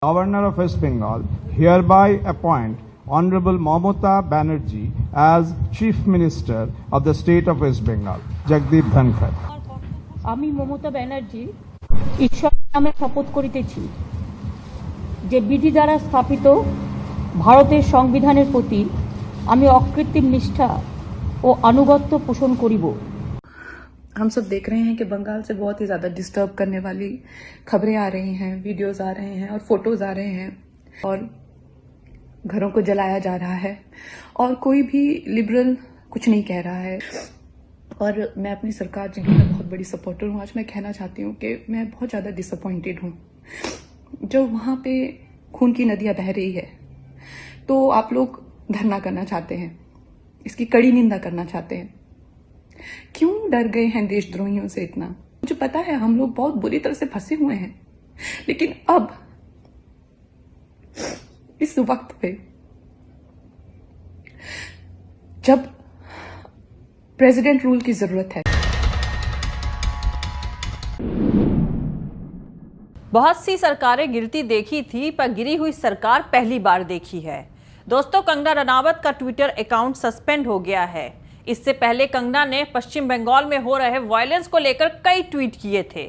Governor of West Bengal hereby appoint Honorable Mamata Banerjee as Chief Minister of the State of West Bengal. Jagdeep Dhankar. আমি মমতা ব্যানার্জি ঈশ্বর নামে শপথ করিতেছি যে বিধি দ্বারা স্থাপিত ভারতের সংবিধানের প্রতি আমি অকৃত্রিম নিষ্ঠা ও আনুগত্য পোষণ করিব। हम सब देख रहे हैं कि बंगाल से बहुत ही ज्यादा डिस्टर्ब करने वाली खबरें आ रही हैं, वीडियोस आ रहे हैं और फोटोज आ रहे हैं और घरों को जलाया जा रहा है और कोई भी लिबरल कुछ नहीं कह रहा है। और मैं अपनी सरकार जिनकी मैं बहुत बड़ी सपोर्टर हूँ, आज मैं कहना चाहती हूँ कि मैं बहुत ज़्यादा डिसअपॉइंटेड हूँ। जो वहाँ पे खून की नदियाँ बह रही है तो आप लोग धरना करना चाहते हैं, इसकी कड़ी निंदा करना चाहते हैं। क्यों डर गए हैं देशद्रोहियों से इतना? मुझे पता है हम लोग बहुत बुरी तरह से फंसे हुए हैं, लेकिन अब इस वक्त पे जब प्रेसिडेंट रूल की जरूरत है। बहुत सी सरकारें गिरती देखी थी, पर गिरी हुई सरकार पहली बार देखी है। दोस्तों, कंगना रनावत का ट्विटर अकाउंट सस्पेंड हो गया है। इससे पहले कंगना ने पश्चिम बंगाल में हो रहे वायलेंस को लेकर कई ट्वीट किए थे।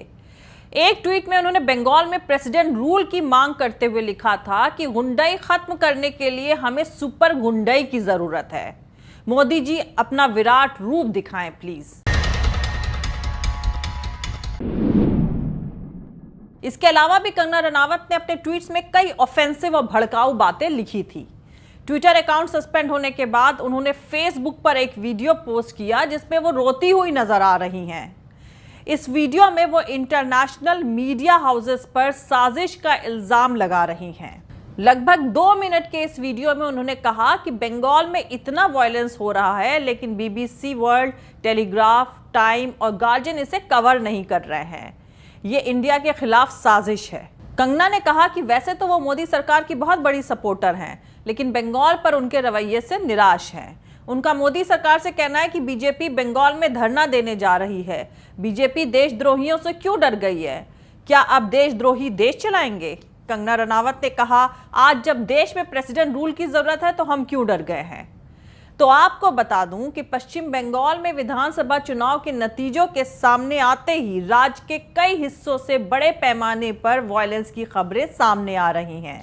एक ट्वीट में उन्होंने बंगाल में प्रेसिडेंट रूल की मांग करते हुए लिखा था कि गुंडाई खत्म करने के लिए हमें सुपर गुंडाई की जरूरत है। मोदी जी अपना विराट रूप दिखाएं प्लीज। इसके अलावा भी कंगना रनावत ने अपने ट्वीट्स में कई ऑफेंसिव और भड़काऊ बातें लिखी थी। ट्विटर अकाउंट सस्पेंड होने के बाद उन्होंने फेसबुक पर एक वीडियो पोस्ट किया जिसमें वो रोती हुई नजर आ रही हैं। इस वीडियो में वो इंटरनेशनल मीडिया हाउसेस पर साजिश का इल्जाम लगा रही हैं। लगभग 2 मिनट के इस वीडियो में उन्होंने कहा कि बंगाल में इतना वायलेंस हो रहा है, लेकिन बीबीसी वर्ल्ड, टेलीग्राफ, टाइम और गार्जियन इसे कवर नहीं कर रहे हैं। ये इंडिया के खिलाफ साजिश है। कंगना ने कहा कि वैसे तो वो मोदी सरकार की बहुत बड़ी सपोर्टर हैं, लेकिन बंगाल पर उनके रवैये से निराश हैं। उनका मोदी सरकार से कहना है कि बीजेपी बंगाल में धरना देने जा रही है। बीजेपी देशद्रोहियों से क्यों डर गई है? क्या अब देशद्रोही देश चलाएंगे? कंगना रनावत ने कहा, आज जब देश में प्रेसिडेंट रूल की जरूरत है तो हम क्यों डर गए हैं? तो आपको बता दूं कि पश्चिम बंगाल में विधानसभा चुनाव के नतीजों के सामने आते ही राज्य के कई हिस्सों से बड़े पैमाने पर वायलेंस की खबरें सामने आ रही हैं।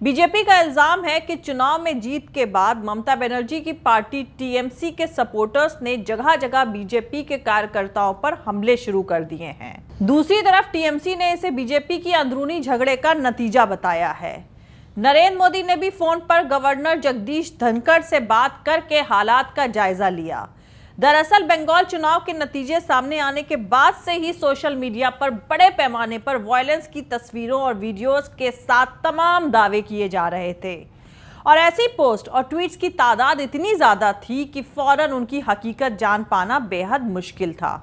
बीजेपी का इल्जाम है कि चुनाव में जीत के बाद ममता बनर्जी की पार्टी टीएमसी के सपोर्टर्स ने जगह जगह बीजेपी के कार्यकर्ताओं पर हमले शुरू कर दिए हैं। दूसरी तरफ टीएमसी ने इसे बीजेपी की अंदरूनी झगड़े का नतीजा बताया है। नरेंद्र मोदी ने भी फोन पर गवर्नर जगदीश धनखड़ से बात करके हालात का जायजा लिया। दरअसल बंगाल चुनाव के नतीजे सामने आने के बाद से ही सोशल मीडिया पर बड़े पैमाने पर वायलेंस की तस्वीरों और वीडियोस के साथ तमाम दावे किए जा रहे थे और ऐसी पोस्ट और ट्वीट्स की तादाद इतनी ज्यादा थी कि फौरन उनकी हकीकत जान पाना बेहद मुश्किल था।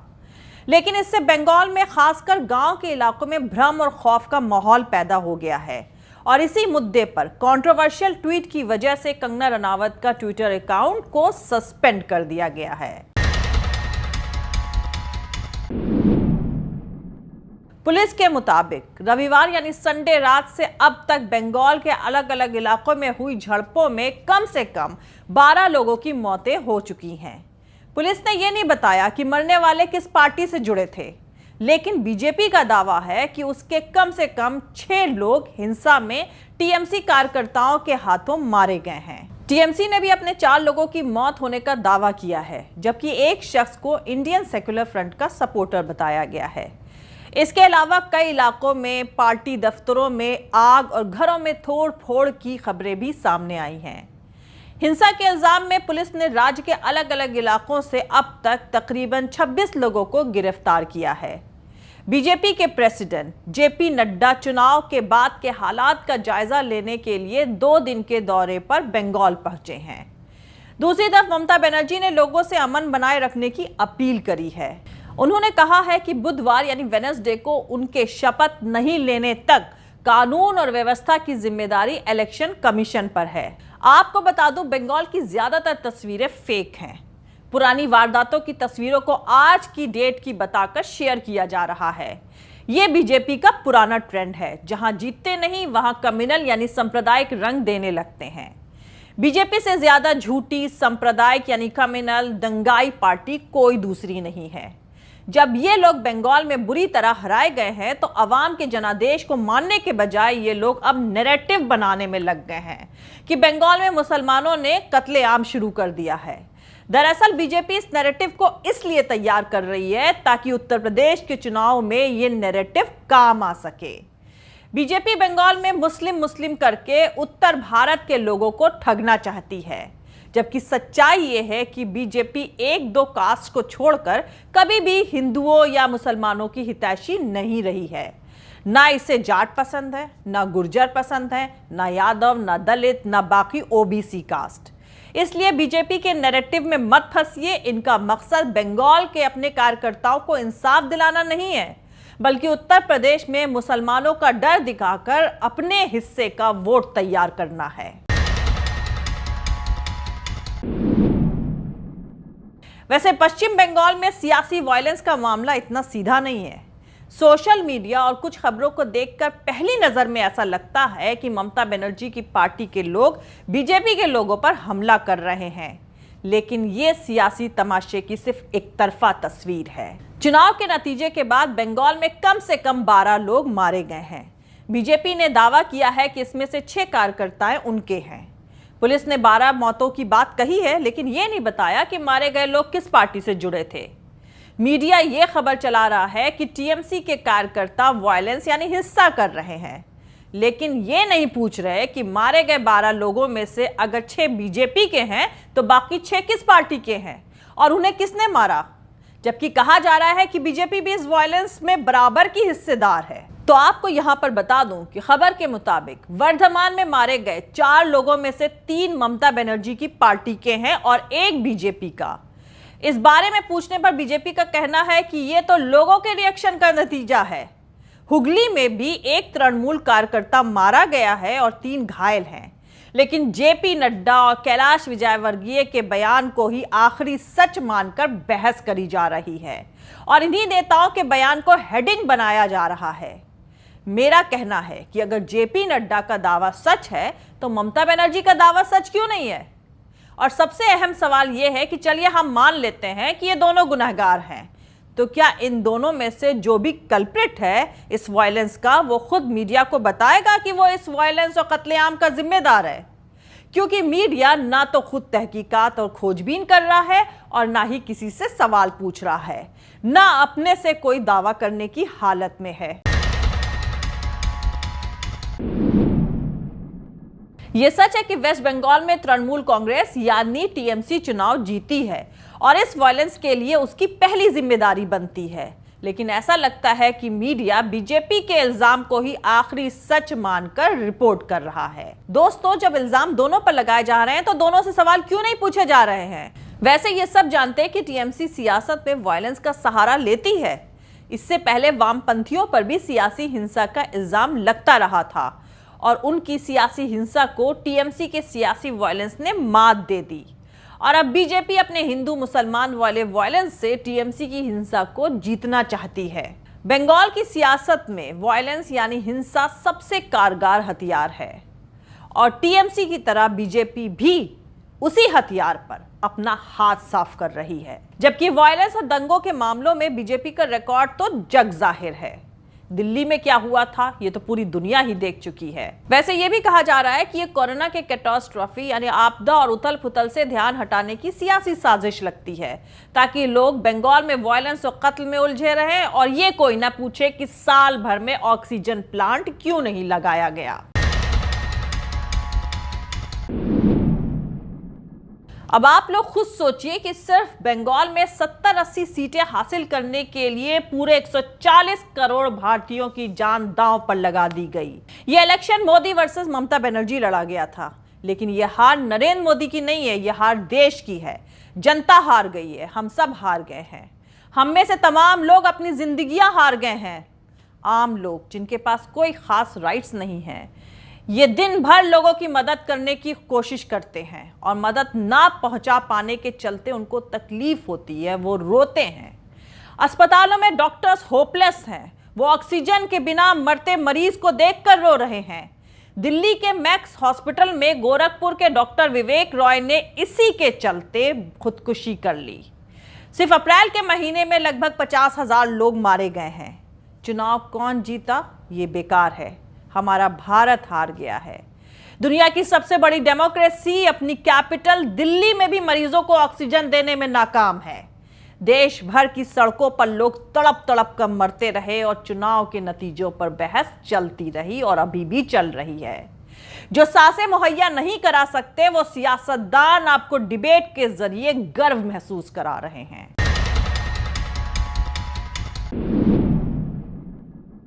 लेकिन इससे बंगाल में खासकर गांव के इलाकों में भ्रम और खौफ का माहौल पैदा हो गया है और इसी मुद्दे पर कंट्रोवर्शियल ट्वीट की वजह से कंगना रनावत का ट्विटर अकाउंट को सस्पेंड कर दिया गया है। पुलिस के मुताबिक रविवार यानी संडे रात से अब तक बंगाल के अलग अलग इलाकों में हुई झड़पों में कम से कम 12 लोगों की मौतें हो चुकी हैं। पुलिस ने यह नहीं बताया कि मरने वाले किस पार्टी से जुड़े थे, लेकिन बीजेपी का दावा है कि उसके कम से कम 6 लोग हिंसा में टीएमसी कार्यकर्ताओं के हाथों मारे गए हैं। टीएमसी ने भी अपने 4 लोगों की मौत होने का दावा किया है, जबकि एक शख्स को इंडियन सेक्युलर फ्रंट का सपोर्टर बताया गया है। इसके अलावा कई इलाकों में पार्टी दफ्तरों में आग और घरों में तोड़ फोड़ की खबरें भी सामने आई हैं। हिंसा के इल्जाम में पुलिस ने राज्य के अलग अलग इलाकों से अब तक तकरीबन 26 लोगों को गिरफ्तार किया है। बीजेपी के प्रेसिडेंट जेपी नड्डा चुनाव के बाद के हालात का जायजा लेने के लिए 2 दिन के दौरे पर बंगाल पहुंचे हैं। दूसरी तरफ ममता बनर्जी ने लोगों से अमन बनाए रखने की अपील करी है। उन्होंने कहा है कि बुधवार यानी वेडनेसडे को उनके शपथ नहीं लेने तक कानून और व्यवस्था की जिम्मेदारी इलेक्शन कमीशन पर है। आपको बता दूं, बंगाल की ज्यादातर तस्वीरें फेक हैं। पुरानी वारदातों की तस्वीरों को आज की डेट की बताकर शेयर किया जा रहा है। ये बीजेपी का पुराना ट्रेंड है, जहां जीतते नहीं वहां कम्युनल यानी सांप्रदायिक रंग देने लगते हैं। बीजेपी से ज्यादा झूठी सांप्रदायिक यानी कम्युनल दंगाई पार्टी कोई दूसरी नहीं है। जब ये लोग बंगाल में बुरी तरह हराए गए हैं तो अवाम के जनादेश को मानने के बजाय ये लोग अब नैरेटिव बनाने में लग गए हैं कि बंगाल में मुसलमानों ने कत्लेआम शुरू कर दिया है। दरअसल बीजेपी इस नैरेटिव को इसलिए तैयार कर रही है ताकि उत्तर प्रदेश के चुनाव में ये नैरेटिव काम आ सके। बीजेपी बंगाल में मुस्लिम करके उत्तर भारत के लोगों को ठगना चाहती है, जबकि सच्चाई ये है कि बीजेपी एक दो कास्ट को छोड़कर कभी भी हिंदुओं या मुसलमानों की हितैषी नहीं रही है। ना इसे जाट पसंद है, ना गुर्जर पसंद है, ना यादव, ना दलित, ना बाकी ओबीसी कास्ट। इसलिए बीजेपी के नैरेटिव में मत फंसिए। इनका मकसद बंगाल के अपने कार्यकर्ताओं को इंसाफ दिलाना नहीं है, बल्कि उत्तर प्रदेश में मुसलमानों का डर दिखाकर अपने हिस्से का वोट तैयार करना है। वैसे पश्चिम बंगाल में सियासी वायलेंस का मामला इतना सीधा नहीं है। सोशल मीडिया और कुछ खबरों को देखकर पहली नजर में ऐसा लगता है कि ममता बनर्जी की पार्टी के लोग बीजेपी के लोगों पर हमला कर रहे हैं, लेकिन ये सियासी तमाशे की सिर्फ एक तरफा तस्वीर है। चुनाव के नतीजे के बाद बंगाल में कम से कम 12 लोग मारे गए हैं। बीजेपी ने दावा किया है कि इसमें से 6 कार्यकर्ताएं उनके हैं। पुलिस ने 12 मौतों की बात कही है, लेकिन यह नहीं बताया कि मारे गए लोग किस पार्टी से जुड़े थे। मीडिया यह खबर चला रहा है कि टीएमसी के कार्यकर्ता वायलेंस यानी हिंसा कर रहे हैं, लेकिन ये नहीं पूछ रहे कि मारे गए 12 लोगों में से अगर 6 बीजेपी के हैं तो बाकी 6 किस पार्टी के हैं और उन्हें किसने मारा। जबकि कहा जा रहा है कि बीजेपी भी इस वायलेंस में बराबर की हिस्सेदार है। तो आपको यहां पर बता दूं कि खबर के मुताबिक वर्धमान में मारे गए 4 लोगों में से 3 ममता बनर्जी की पार्टी के हैं और 1 बीजेपी का। इस बारे में पूछने पर बीजेपी का कहना है कि यह तो लोगों के रिएक्शन का नतीजा है। हुगली में भी 1 तृणमूल कार्यकर्ता मारा गया है और 3 घायल हैं, लेकिन जेपी नड्डा और कैलाश विजयवर्गीय के बयान को ही आखिरी सच मानकर बहस करी जा रही है और इन्हीं नेताओं के बयान को हेडिंग बनाया जा रहा है। मेरा कहना है कि अगर जेपी नड्डा का दावा सच है तो ममता बनर्जी का दावा सच क्यों नहीं है। और सबसे अहम सवाल यह है कि चलिए हम मान लेते हैं कि ये दोनों गुनहगार हैं, तो क्या इन दोनों में से जो भी कल्प्रिट है इस वायलेंस का, वो खुद मीडिया को बताएगा कि वो इस वायलेंस और कत्लेआम का जिम्मेदार है? क्योंकि मीडिया ना तो खुद तहकीकात और खोजबीन कर रहा है और ना ही किसी से सवाल पूछ रहा है, ना अपने से कोई दावा करने की हालत में है। ये सच है कि वेस्ट बंगाल में तृणमूल कांग्रेस यानी टीएमसी चुनाव जीती है और इस वायलेंस के लिए उसकी पहली जिम्मेदारी बनती है, लेकिन ऐसा लगता है कि मीडिया बीजेपी के इल्जाम को ही आखिरी सच मानकर रिपोर्ट कर रहा है। दोस्तों, जब इल्जाम दोनों पर लगाए जा रहे हैं तो दोनों से सवाल क्यों नहीं पूछे जा रहे हैं? वैसे ये सब जानते हैं कि टीएमसी सियासत में वायलेंस का सहारा लेती है। इससे पहले वामपंथियों पर भी सियासी हिंसा का इल्जाम लगता रहा था और उनकी सियासी हिंसा को टीएमसी के सियासी वायलेंस ने मात दे दी। और अब बीजेपी अपने हिंदू मुसलमान वाले वायलेंस से टीएमसी की हिंसा को जीतना चाहती है। बंगाल की सियासत में वायलेंस यानी हिंसा सबसे कारगर हथियार है और टीएमसी की तरह बीजेपी भी उसी हथियार पर अपना हाथ साफ कर रही है। जबकि वायलेंस और दंगों के मामलों में बीजेपी का रिकॉर्ड तो जग जाहिर है। दिल्ली में क्या हुआ था ये तो पूरी दुनिया ही देख चुकी है। वैसे ये भी कहा जा रहा है कि ये कोरोना के कैटास्ट्रॉफी यानी आपदा और उथल पुथल से ध्यान हटाने की सियासी साजिश लगती है, ताकि लोग बंगाल में वायलेंस और कत्ल में उलझे रहें और ये कोई ना पूछे कि साल भर में ऑक्सीजन प्लांट क्यों नहीं लगाया गया। अब आप लोग खुद सोचिए कि सिर्फ बंगाल में 70-80 सीटें हासिल करने के लिए पूरे 140 करोड़ भारतीयों की जान दांव पर लगा दी गई। यह इलेक्शन मोदी वर्सेस ममता बनर्जी लड़ा गया था, लेकिन यह हार नरेंद्र मोदी की नहीं है, यह हार देश की है। जनता हार गई है, हम सब हार गए हैं। हम में से तमाम लोग अपनी जिंदगियां हार गए हैं। आम लोग जिनके पास कोई खास राइट्स नहीं है, ये दिन भर लोगों की मदद करने की कोशिश करते हैं और मदद ना पहुंचा पाने के चलते उनको तकलीफ होती है, वो रोते हैं। अस्पतालों में डॉक्टर्स होपलेस हैं, वो ऑक्सीजन के बिना मरते मरीज को देखकर रो रहे हैं। दिल्ली के मैक्स हॉस्पिटल में गोरखपुर के डॉक्टर विवेक रॉय ने इसी के चलते खुदकुशी कर ली। सिर्फ अप्रैल के महीने में लगभग 50,000 लोग मारे गए हैं। चुनाव कौन जीता ये बेकार है, हमारा भारत हार गया है। दुनिया की सबसे बड़ी डेमोक्रेसी अपनी कैपिटल दिल्ली में भी मरीजों को ऑक्सीजन देने में नाकाम है। देश भर की सड़कों पर लोग तड़प तड़प कर मरते रहे और चुनाव के नतीजों पर बहस चलती रही और अभी भी चल रही है। जो सांसें मुहैया नहीं करा सकते वो सियासतदान आपको डिबेट के जरिए गर्व महसूस करा रहे हैं।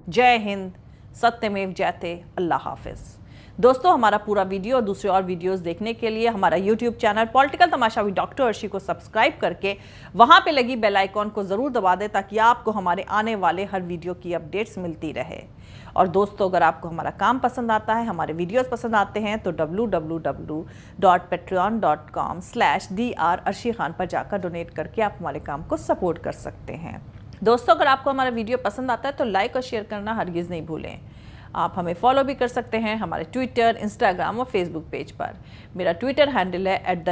जय हिंद, सत्यमेव जयते, अल्लाह हाफिज। दोस्तों, हमारा पूरा वीडियो और दूसरे और वीडियोस देखने के लिए हमारा YouTube channel political Tamasha with doctor Arshi को सब्सक्राइब करके वहां पे लगी बेल आइकॉन को जरूर दबा दें ताकि आपको हमारे आने वाले हर वीडियो की अपडेट्स मिलती रहे। और दोस्तों, अगर आपको हमारा काम पसंद आता है, हमारे वीडियोस पसंद आते हैं तो www.patreon.com/dr अर्शी खान पर जाकर डोनेट करके आप हमारे काम को सपोर्ट कर सकते हैं। दोस्तों, अगर आपको हमारा वीडियो पसंद आता है तो लाइक और शेयर करना हरगिज़ नहीं भूलें। आप हमें फॉलो भी कर सकते हैं हमारे ट्विटर, इंस्टाग्राम और फेसबुक पेज पर। मेरा ट्विटर हैंडल है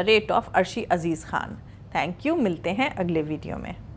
@अर्शी अजीज़ खान। थैंक यू, मिलते हैं अगले वीडियो में।